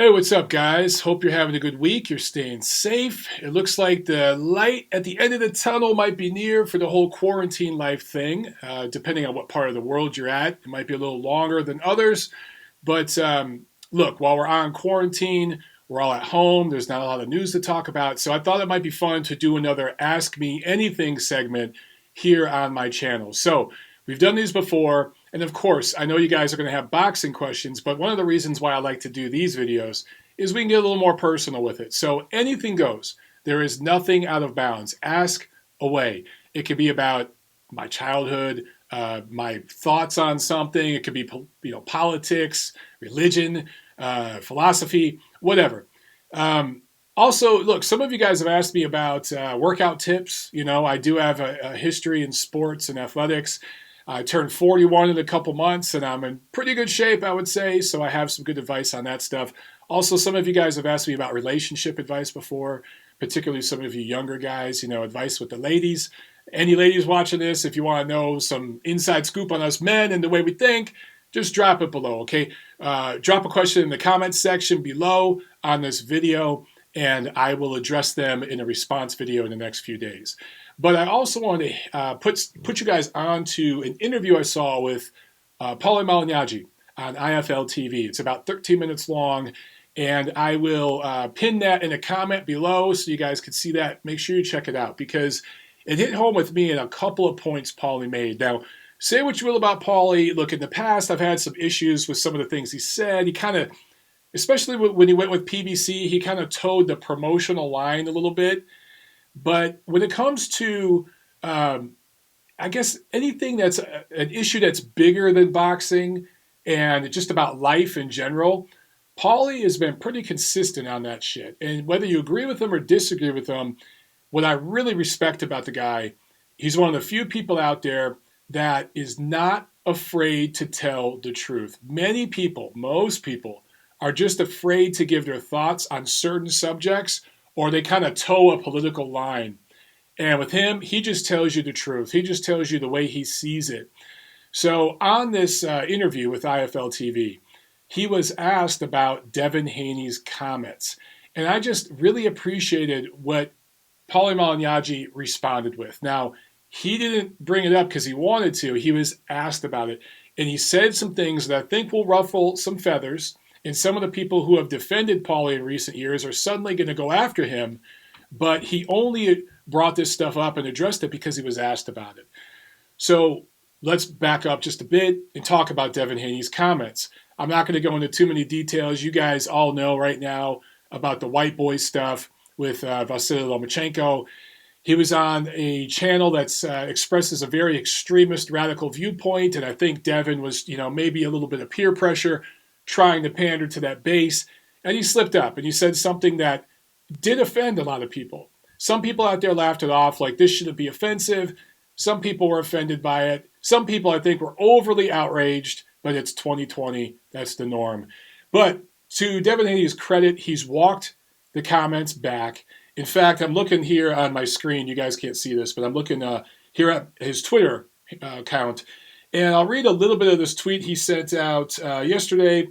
Hey, what's up, guys? Hope you're having a good week. You're staying safe. It looks like the light at the end of the tunnel might be near for the whole quarantine life thing. Depending on what part of the world you're at, it might be a little longer than others. But look, while we're on quarantine, we're all at home. There's not a lot of news to talk about. So I thought it might be fun to do another Ask Me Anything segment here on my channel. So we've done these before. And of course, I know you guys are going to have boxing questions, but one of the reasons why I like to do these videos is we can get a little more personal with it. So anything goes. There is nothing out of bounds. Ask away. It could be about my childhood, my thoughts on something. It could be politics, religion, philosophy, whatever. Also, look, some of you guys have asked me about workout tips. I do have a history in sports and athletics. I turned 41 in a couple months, and I'm in pretty good shape, I would say, so I have some good advice on that stuff. Also, some of you guys have asked me about relationship advice before, particularly some of you younger guys, advice with the ladies. Any ladies watching this, if you want to know some inside scoop on us men and the way we think, just drop it below, okay? Drop a question in the comments section below on this video, and I will address them in a response video in the next few days. But I also want to put you guys on to an interview I saw with Paulie Malignaggi on IFL TV. It's about 13 minutes long, and I will pin that in a comment below so you guys can see that. Make sure you check it out because it hit home with me in a couple of points Paulie made. Now, say what you will about Paulie. Look, in the past, I've had some issues with some of the things he said. He kind of, especially when he went with PBC, he kind of towed the promotional line a little bit. But when it comes to, I guess, anything that's an issue that's bigger than boxing and just about life in general, Paulie has been pretty consistent on that shit. And whether you agree with him or disagree with him, what I really respect about the guy, he's one of the few people out there that is not afraid to tell the truth. Many people, most people, are just afraid to give their thoughts on certain subjects, or they kind of toe a political line. And with him, he just tells you the truth. He just tells you the way he sees it. So on this interview with IFL TV, he was asked about Devin Haney's comments. And I just really appreciated what Paulie Malignaggi responded with. Now, he didn't bring it up because he wanted to. He was asked about it. And he said some things that I think will ruffle some feathers. And some of the people who have defended Paulie in recent years are suddenly going to go after him. But he only brought this stuff up and addressed it because he was asked about it. So let's back up just a bit and talk about Devin Haney's comments. I'm not going to go into too many details. You guys all know right now about the white boy stuff with Vasily Lomachenko. He was on a channel that expresses a very extremist radical viewpoint. And I think Devin was, maybe a little bit of peer pressure trying to pander to that base, and he slipped up and he said something that did offend a lot of people. Some people out there laughed it off like this shouldn't be offensive. Some people were offended by it. Some people, I think, were overly outraged, but it's 2020. That's the norm. But to Devin Haney's credit, he's walked the comments back. In fact, I'm looking here on my screen. You guys can't see this, but I'm looking here at his Twitter account. And I'll read a little bit of this tweet he sent out yesterday.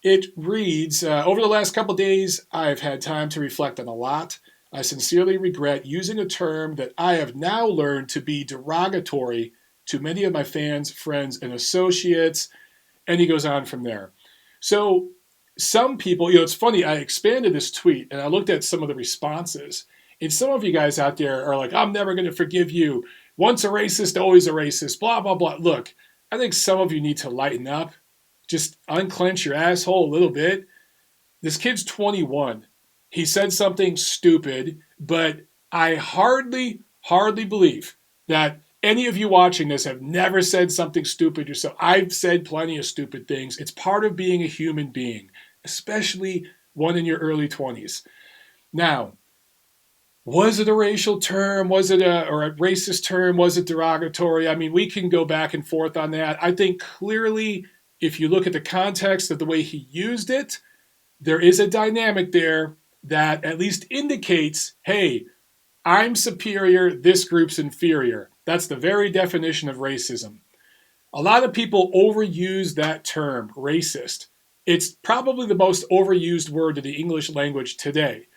It reads, over the last couple days, I've had time to reflect on a lot. I sincerely regret using a term that I have now learned to be derogatory to many of my fans, friends, and associates. And he goes on from there. So some people, it's funny, I expanded this tweet and I looked at some of the responses. And some of you guys out there are like, I'm never going to forgive you. Once a racist, always a racist, blah, blah, blah. Look, I think some of you need to lighten up. Just unclench your asshole a little bit. This kid's 21. He said something stupid, but I hardly believe that any of you watching this have never said something stupid yourself. I've said plenty of stupid things. It's part of being a human being, especially one in your early 20s. Now, was it a racial term? Was it a racist term? Was it derogatory? I mean, we can go back and forth on that. I think clearly, if you look at the context of the way he used it, there is a dynamic there that at least indicates, hey, I'm superior, this group's inferior. That's the very definition of racism. A lot of people overuse that term, racist. It's probably the most overused word in the English language today.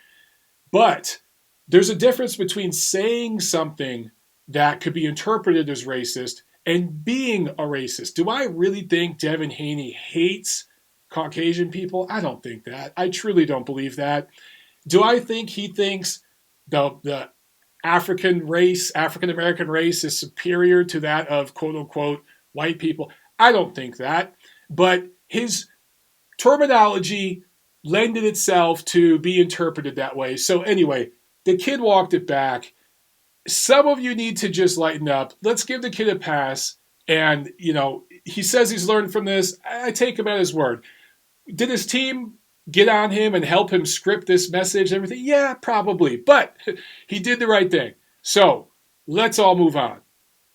But there's a difference between saying something that could be interpreted as racist and being a racist. Do I really think Devin Haney hates Caucasian people? I don't think that. I truly don't believe that. Do I think he thinks the African American race is superior to that of quote unquote white people? I don't think that. But his terminology lended itself to be interpreted that way. So anyway, the kid walked it back. Some of you need to just lighten up. Let's give the kid a pass. And, he says he's learned from this. I take him at his word. Did his team get on him and help him script this message and everything? Yeah, probably. But he did the right thing. So let's all move on.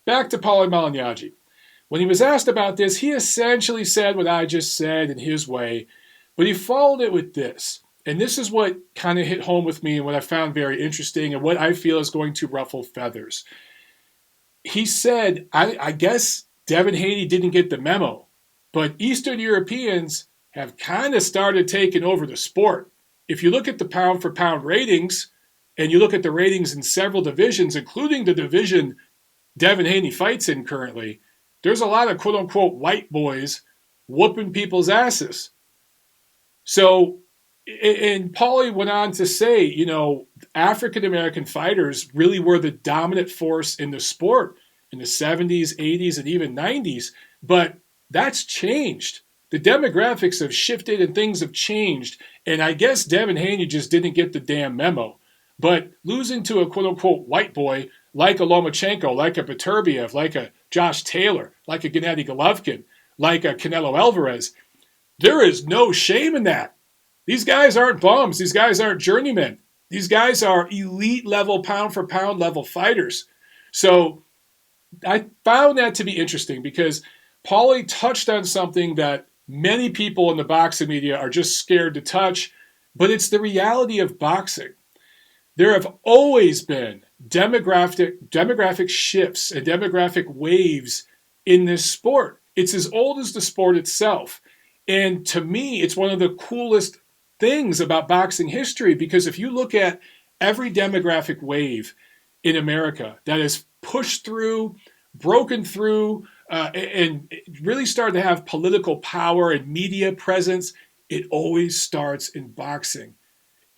Back to Paulie Malignaggi. When he was asked about this, he essentially said what I just said in his way, but he followed it with this. And this is what kind of hit home with me and what I found very interesting and what I feel is going to ruffle feathers. He said, I guess Devin Haney didn't get the memo, but Eastern Europeans have kind of started taking over the sport. If you look at the pound for pound ratings, and you look at the ratings in several divisions, including the division Devin Haney fights in currently, there's a lot of quote unquote white boys whooping people's asses. So, and Paulie went on to say, African American fighters really were the dominant force in the sport in the 70s, 80s, and even 90s. But that's changed. The demographics have shifted and things have changed. And I guess Devin Haney just didn't get the damn memo. But losing to a quote-unquote white boy like a Lomachenko, like a Beterbiev, like a Josh Taylor, like a Gennady Golovkin, like a Canelo Alvarez, there is no shame in that. These guys aren't bums. These guys aren't journeymen. These guys are elite level, pound for pound level fighters. So I found that to be interesting because Paulie touched on something that many people in the boxing media are just scared to touch, but it's the reality of boxing. There have always been demographic shifts and demographic waves in this sport. It's as old as the sport itself. And to me, it's one of the coolest things about boxing history because if you look at every demographic wave in America that has pushed through, broken through, and really started to have political power and media presence, it always starts in boxing.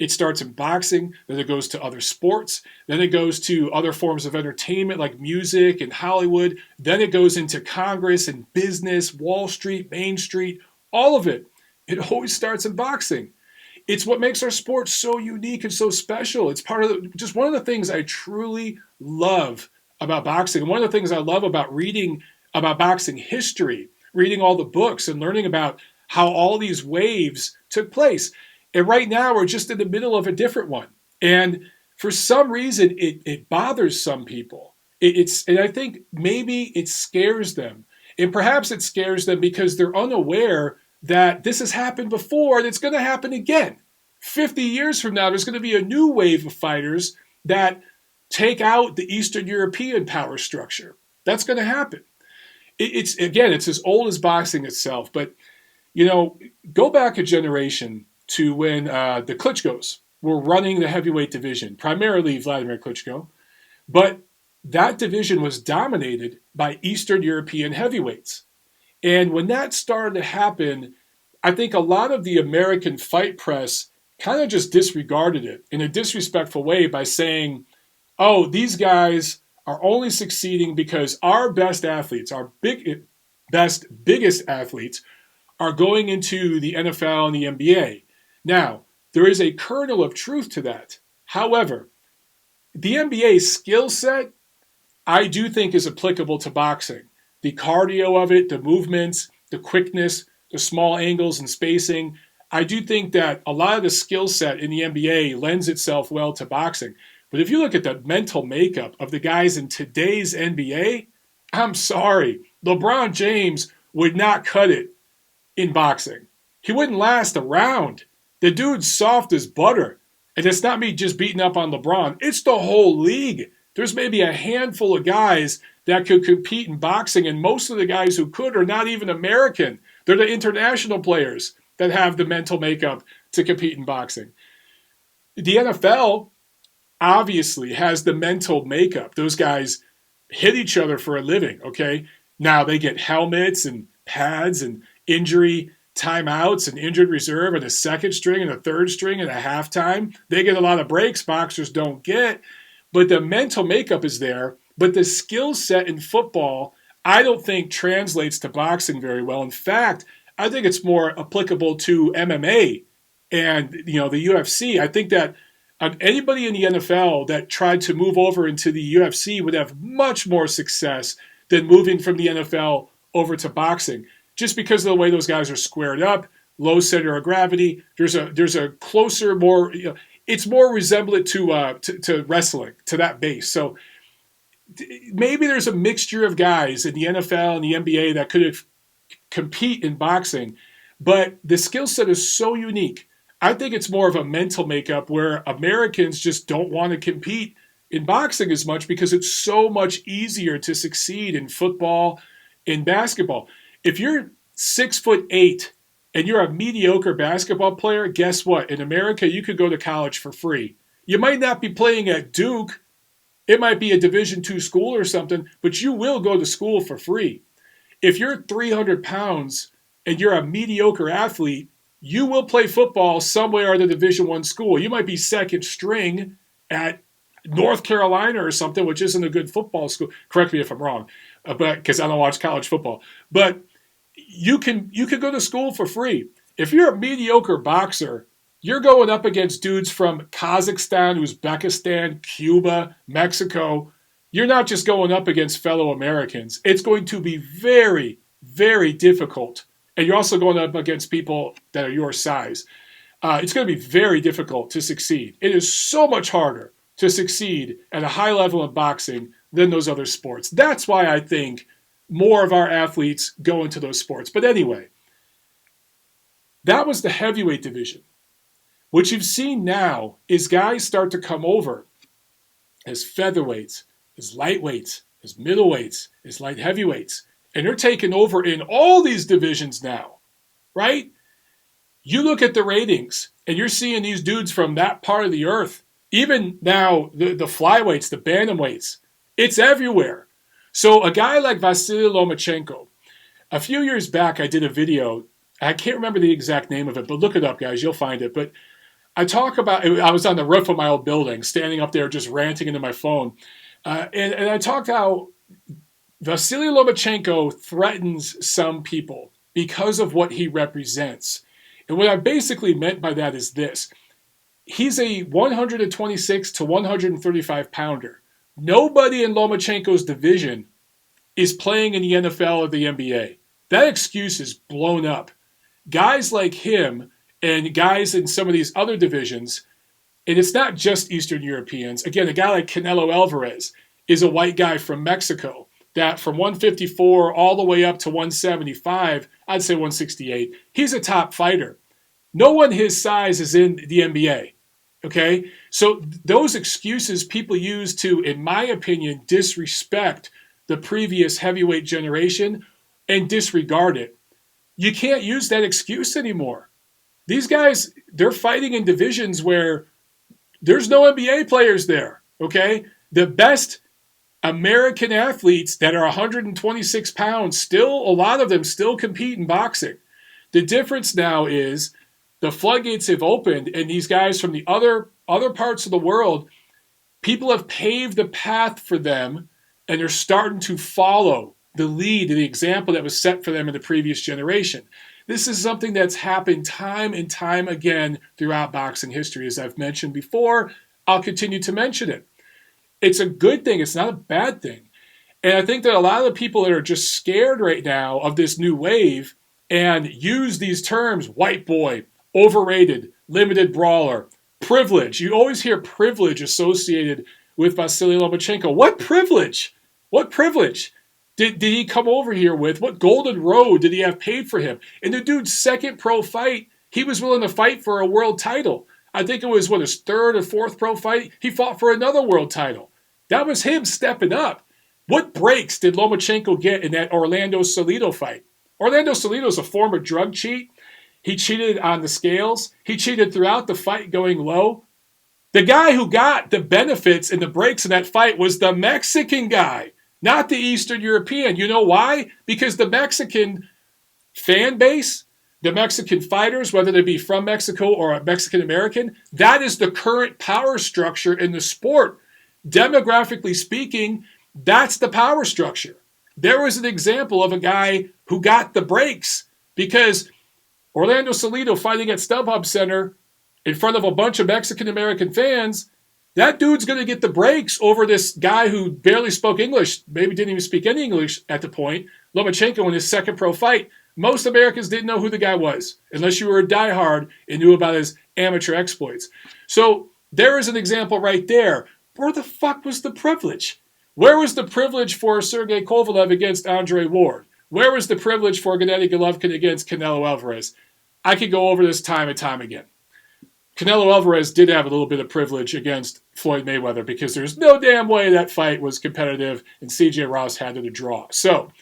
It starts in boxing, then it goes to other sports, then it goes to other forms of entertainment like music and Hollywood, then it goes into Congress and business, Wall Street, Main Street, all of it. It always starts in boxing. It's what makes our sport so unique and so special. It's part of just one of the things I truly love about boxing. And one of the things I love about reading about boxing history, reading all the books and learning about how all these waves took place. And right now we're just in the middle of a different one. And for some reason, it bothers some people. And I think maybe it scares them. And perhaps it scares them because they're unaware that this has happened before and it's going to happen again. 50 years from now, there's going to be a new wave of fighters that take out the Eastern European power structure. That's going to happen. It's as old as boxing itself. But, go back a generation to when the Klitschkos were running the heavyweight division, primarily Vladimir Klitschko. But that division was dominated by Eastern European heavyweights. And when that started to happen, I think a lot of the American fight press kind of just disregarded it in a disrespectful way by saying, oh, these guys are only succeeding because our best athletes, our biggest athletes, are going into the NFL and the NBA. Now, there is a kernel of truth to that. However, the NBA skill set, I do think is applicable to boxing. The cardio of it, the movements, the quickness, the small angles and spacing. I do think that a lot of the skill set in the NBA lends itself well to boxing. But if you look at the mental makeup of the guys in today's NBA, I'm sorry, LeBron James would not cut it in boxing. He wouldn't last a round. The dude's soft as butter. And it's not me just beating up on LeBron. It's the whole league. There's maybe a handful of guys that could compete in boxing, and most of the guys who could are not even American. They're the international players. that have the mental makeup to compete in boxing. The NFL obviously has the mental makeup. Those guys hit each other for a living, okay? Now they get helmets and pads and injury timeouts and injured reserve and a second string and a third string and a halftime. They get a lot of breaks boxers don't get, but the mental makeup is there. But the skill set in football, I don't think translates to boxing very well. In fact, I think it's more applicable to MMA and the UFC. I think that anybody in the NFL that tried to move over into the UFC would have much more success than moving from the NFL over to boxing, just because of the way those guys are squared up, low center of gravity. There's a closer, more it's more resemblant to wrestling, to that base. So maybe there's a mixture of guys in the NFL and the NBA that could compete in boxing, but the skill set is so unique. I think it's more of a mental makeup where Americans just don't want to compete in boxing as much because it's so much easier to succeed in football, in basketball. If you're 6'8" and you're a mediocre basketball player, guess what? In America, you could go to college for free. You might not be playing at Duke. It might be a Division II school or something, but you will go to school for free. If you're 300 pounds and you're a mediocre athlete, you will play football somewhere at a Division I school. You might be second string at North Carolina or something, which isn't a good football school. Correct me if I'm wrong, but because I don't watch college football. But you can go to school for free. If you're a mediocre boxer, you're going up against dudes from Kazakhstan, Uzbekistan, Cuba, Mexico. You're not just going up against fellow Americans. It's going to be very, very difficult. And you're also going up against people that are your size. It's going to be very difficult to succeed. It is so much harder to succeed at a high level of boxing than those other sports. That's why I think more of our athletes go into those sports. But anyway, that was the heavyweight division. What you've seen now is guys start to come over as featherweights, as lightweights, as middleweights, as light heavyweights. And they're taking over in all these divisions now, right? You look at the ratings, and you're seeing these dudes from that part of the earth. Even now, the flyweights, the bantamweights, it's everywhere. So a guy like Vasily Lomachenko, a few years back, I did a video. I can't remember the exact name of it, but look it up, guys. You'll find it. But I talk about, I was on the roof of my old building, standing up there just ranting into my phone. And I talked how Vasily Lomachenko threatens some people because of what he represents. And what I basically meant by that is this. He's a 126 to 135 pounder. Nobody in Lomachenko's division is playing in the NFL or the NBA. That excuse is blown up. Guys like him and guys in some of these other divisions, and it's not just Eastern Europeans. Again, a guy like Canelo Alvarez is a white guy from Mexico that from 154 all the way up to 175, I'd say 168, he's a top fighter. No one his size is in the NBA, okay? So those excuses people use to, in my opinion, disrespect the previous heavyweight generation and disregard it. You can't use that excuse anymore. These guys, they're fighting in divisions where there's no NBA players there, okay? The best American athletes that are 126 pounds, still, a lot of them still compete in boxing. The difference now is the floodgates have opened, and these guys from the other parts of the world, people have paved the path for them, and they're starting to follow the lead, the example that was set for them in the previous generation. This is something that's happened time and time again throughout boxing history. As I've mentioned before, I'll continue to mention it. It's a good thing. It's not a bad thing. And I think that a lot of the people that are just scared right now of this new wave and use these terms, white boy, overrated, limited brawler, privilege. You always hear privilege associated with Vasily Lomachenko. What privilege? What privilege did he come over here with? What golden road did he have paid for him? In the dude's second pro fight, he was willing to fight for a world title. I think it was, his third or fourth pro fight? He fought for another world title. That was him stepping up. What breaks did Lomachenko get in that Orlando Salido fight? Orlando Salido's a former drug cheat. He cheated on the scales. He cheated throughout the fight going low. The guy who got the benefits and the breaks in that fight was the Mexican guy, not the Eastern European. You know why? Because the Mexican fan base, the Mexican fighters, whether they be from Mexico or a Mexican American, that is the current power structure in the sport. Demographically speaking, that's the power structure. There was an example of a guy who got the breaks because Orlando Salido fighting at StubHub Center in front of a bunch of Mexican American fans, that dude's going to get the breaks over this guy who barely spoke English, maybe didn't even speak any English at the point, Lomachenko in his second pro fight. Most Americans didn't know who the guy was, unless you were a diehard and knew about his amateur exploits. So there is an example right there. Where the fuck was the privilege? Where was the privilege for Sergey Kovalev against Andre Ward? Where was the privilege for Gennady Golovkin against Canelo Alvarez? I could go over this time and time again. Canelo Alvarez did have a little bit of privilege against Floyd Mayweather because there's no damn way that fight was competitive and CJ Ross had it a draw. So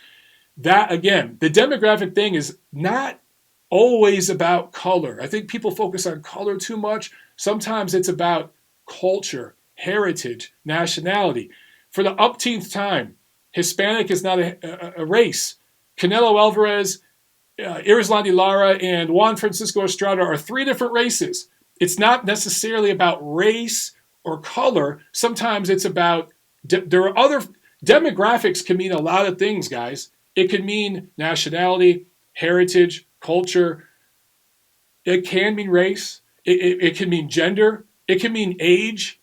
that, again, the demographic thing is not always about color. I think people focus on color too much. Sometimes it's about culture, heritage, nationality. For the umpteenth time, Hispanic is not a race. Canelo Alvarez, Irislandi Lara, and Juan Francisco Estrada are three different races. It's not necessarily about race or color. Sometimes it's about, there are other, demographics can mean a lot of things, guys. It can mean nationality, heritage, culture. It can mean race. It can mean gender. It can mean age,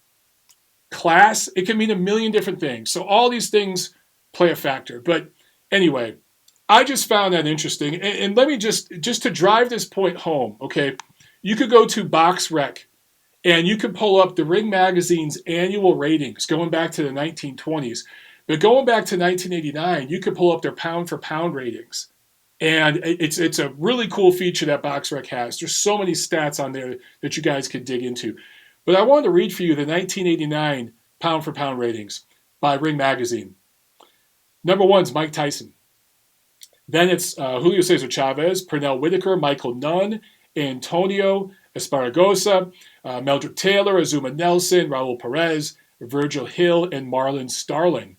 class. It can mean a million different things. So all these things play a factor. But anyway, I just found that interesting. And let me just to drive this point home, okay, you could go to BoxRec and you could pull up the Ring Magazine's annual ratings going back to the 1920s. But going back to 1989, you could pull up their pound-for-pound ratings. And it's a really cool feature that BoxRec has. There's so many stats on there that you guys could dig into. But I wanted to read for you the 1989 pound-for-pound ratings by Ring Magazine. Number one is Mike Tyson. Then it's Julio Cesar Chavez, Pernell Whitaker, Michael Nunn, Antonio Esparragosa, Meldrick Taylor, Azuma Nelson, Raul Perez, Virgil Hill, and Marlon Starling.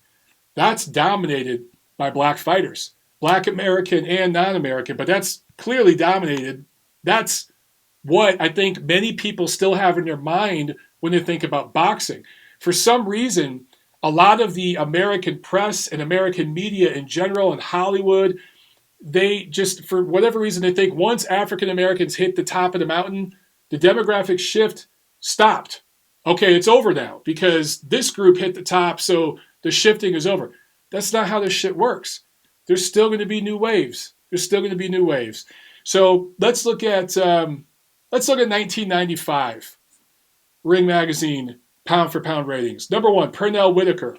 That's dominated by black fighters, black American and non-American, but that's clearly dominated. That's what I think many people still have in their mind when they think about boxing. For some reason, a lot of the American press and American media in general and Hollywood, they just, for whatever reason, they think once African Americans hit the top of the mountain, the demographic shift stopped. Okay, it's over now because this group hit the top, so the shifting is over. That's not how this shit works. There's still going to be new waves. There's still going to be new waves. So let's look at 1995 Ring Magazine pound for pound ratings. Number one, Pernell Whitaker,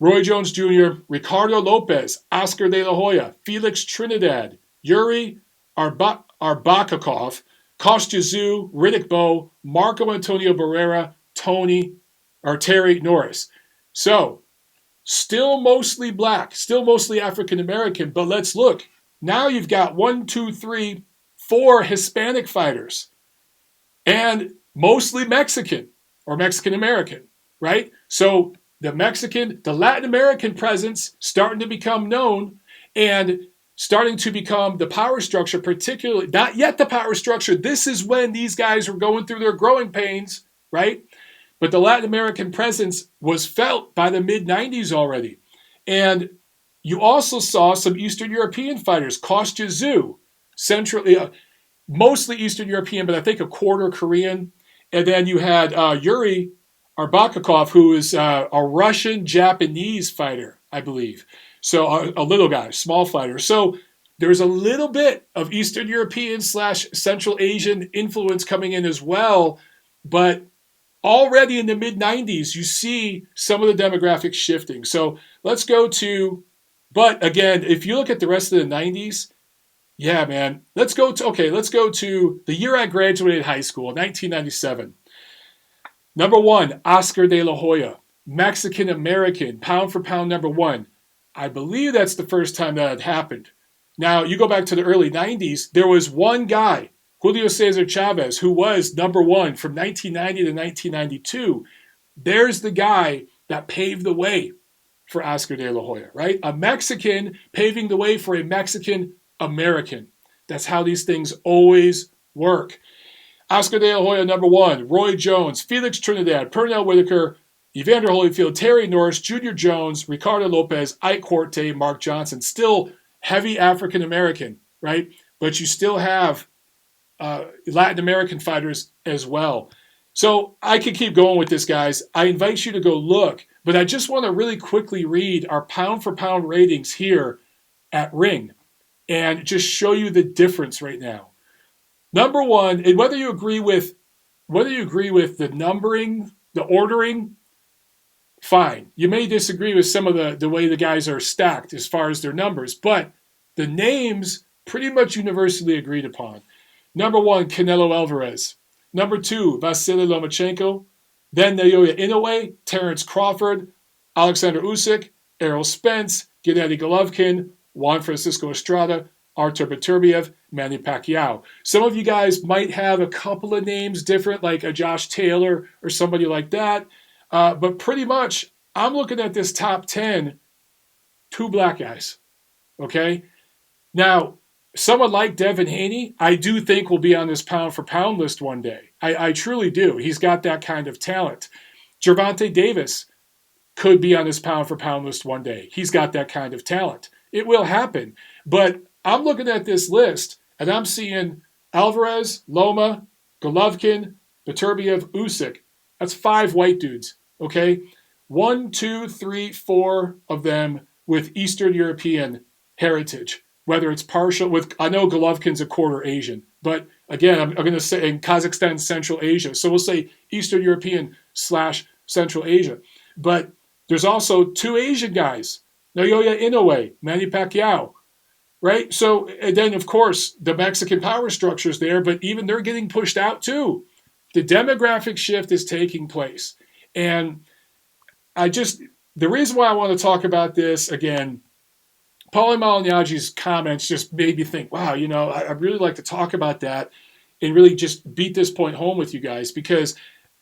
Roy Jones Jr., Ricardo Lopez, Oscar De La Hoya, Felix Trinidad, Yuri Arbakakov, Kostya Tszyu, Riddick Bowe, Marco Antonio Barrera, Terry Norris. So, still mostly black, still mostly African American, but let's look. Now you've got 1, 2, 3, 4 Hispanic fighters and mostly Mexican or Mexican American, right? So the Latin American presence starting to become known and starting to become the power structure, particularly, not yet the power structure. This is when these guys were going through their growing pains, right? But the Latin American presence was felt by the mid-90s already. And you also saw some Eastern European fighters, Kostya Tszyu, mostly Eastern European, but I think a quarter Korean. And then you had Yuri Arbakakov, who is a Russian-Japanese fighter, I believe. So a little guy, small fighter. So there's a little bit of Eastern European / Central Asian influence coming in as well. But already in the mid-90s, you see some of the demographics shifting. So let's go to, but again, if you look at the rest of the 90s, yeah, man, let's go to the year I graduated high school, 1997. Number one, Oscar De La Hoya, Mexican-American, pound for pound number one. I believe that's the first time that had happened. Now, you go back to the early 90s, there was one guy, Julio Cesar Chavez, who was number one from 1990 to 1992. There's the guy that paved the way for Oscar de la Hoya, right? A Mexican paving the way for a Mexican American. That's how these things always work. Oscar de la Hoya, number one. Roy Jones, Felix Trinidad, Pernell Whitaker, Evander Holyfield, Terry Norris, Junior Jones, Ricardo Lopez, Ike Corte, Mark Johnson. Still heavy African American, right? But you still have Latin American fighters as well. So I could keep going with this, guys. I invite you to go look, but I just want to really quickly read our pound-for-pound ratings here at Ring and just show you the difference right now. Number one, and whether you agree with the numbering, the ordering, fine. You may disagree with some of the way the guys are stacked as far as their numbers, but the names pretty much universally agreed upon. Number one, Canelo Alvarez. Number two, Vasily Lomachenko. Then Naoya Inoue, Terrence Crawford, Alexander Usyk, Errol Spence, Gennady Golovkin, Juan Francisco Estrada, Artur Beterbiev, Manny Pacquiao. Some of you guys might have a couple of names different, like a Josh Taylor or somebody like that. But pretty much, I'm looking at this top 10, two black guys. Okay? Now, someone like Devin Haney, I do think will be on this pound-for-pound list one day. I truly do. He's got that kind of talent. Gervonta Davis could be on this pound-for-pound list one day. He's got that kind of talent. It will happen. But I'm looking at this list, and I'm seeing Alvarez, Loma, Golovkin, Beterbiev, Usyk. That's 5 white dudes, okay? 1, 2, 3, 4 of them with Eastern European heritage. Whether it's partial I know Golovkin's a quarter Asian, but again, I'm going to say in Kazakhstan, Central Asia. So we'll say Eastern European / Central Asia. But there's also 2 Asian guys, Naoya Inoue, Manny Pacquiao, right? So, and then of course, the Mexican power structure is there, but even they're getting pushed out too. The demographic shift is taking place. And the reason why I want to talk about this again, Paulie Malignaggi's comments just made me think, wow, I'd really like to talk about that and really just beat this point home with you guys, because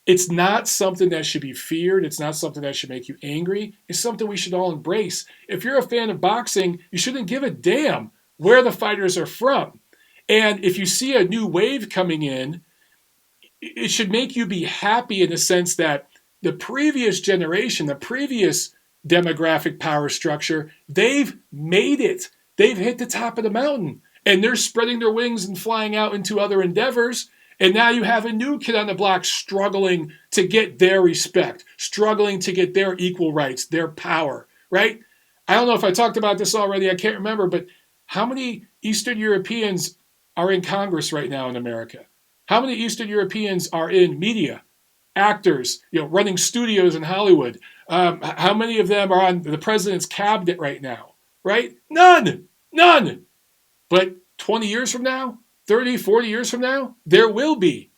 it's not something that should be feared. It's not something that should make you angry. It's something we should all embrace. If you're a fan of boxing, you shouldn't give a damn where the fighters are from. And if you see a new wave coming in, it should make you be happy in the sense that the previous generation, the previous demographic power structure, they've made it. They've hit the top of the mountain, and they're spreading their wings and flying out into other endeavors. And now you have a new kid on the block struggling to get their respect, struggling to get their equal rights, their power, right? I don't know if I talked about this already. I can't remember, but how many Eastern Europeans are in Congress right now in America? How many Eastern Europeans are in media, actors, running studios in Hollywood? How many of them are on the president's cabinet right now, right? None. But 20 years from now, 30, 40 years from now, there will be.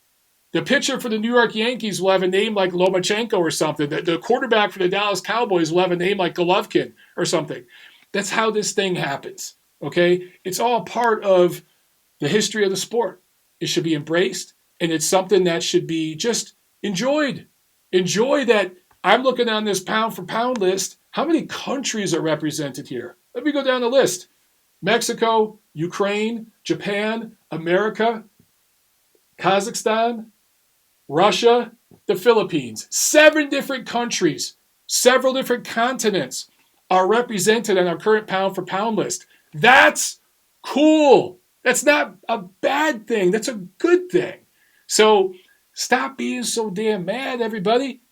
The pitcher for the New York Yankees will have a name like Lomachenko or something. The quarterback for the Dallas Cowboys will have a name like Golovkin or something. That's how this thing happens, okay? It's all part of the history of the sport. It should be embraced, and it's something that should be just enjoyed. Enjoy that. I'm looking on this pound-for-pound list. How many countries are represented here? Let me go down the list. Mexico, Ukraine, Japan, America, Kazakhstan, Russia, the Philippines. 7 different countries, several different continents are represented on our current pound-for-pound list. That's cool. That's not a bad thing. That's a good thing. So stop being so damn mad, everybody.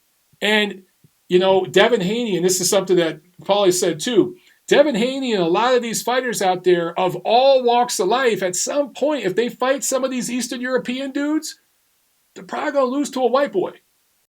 And, Devin Haney, and this is something that Paulie said too, Devin Haney and a lot of these fighters out there of all walks of life, at some point, if they fight some of these Eastern European dudes, they're probably going to lose to a white boy.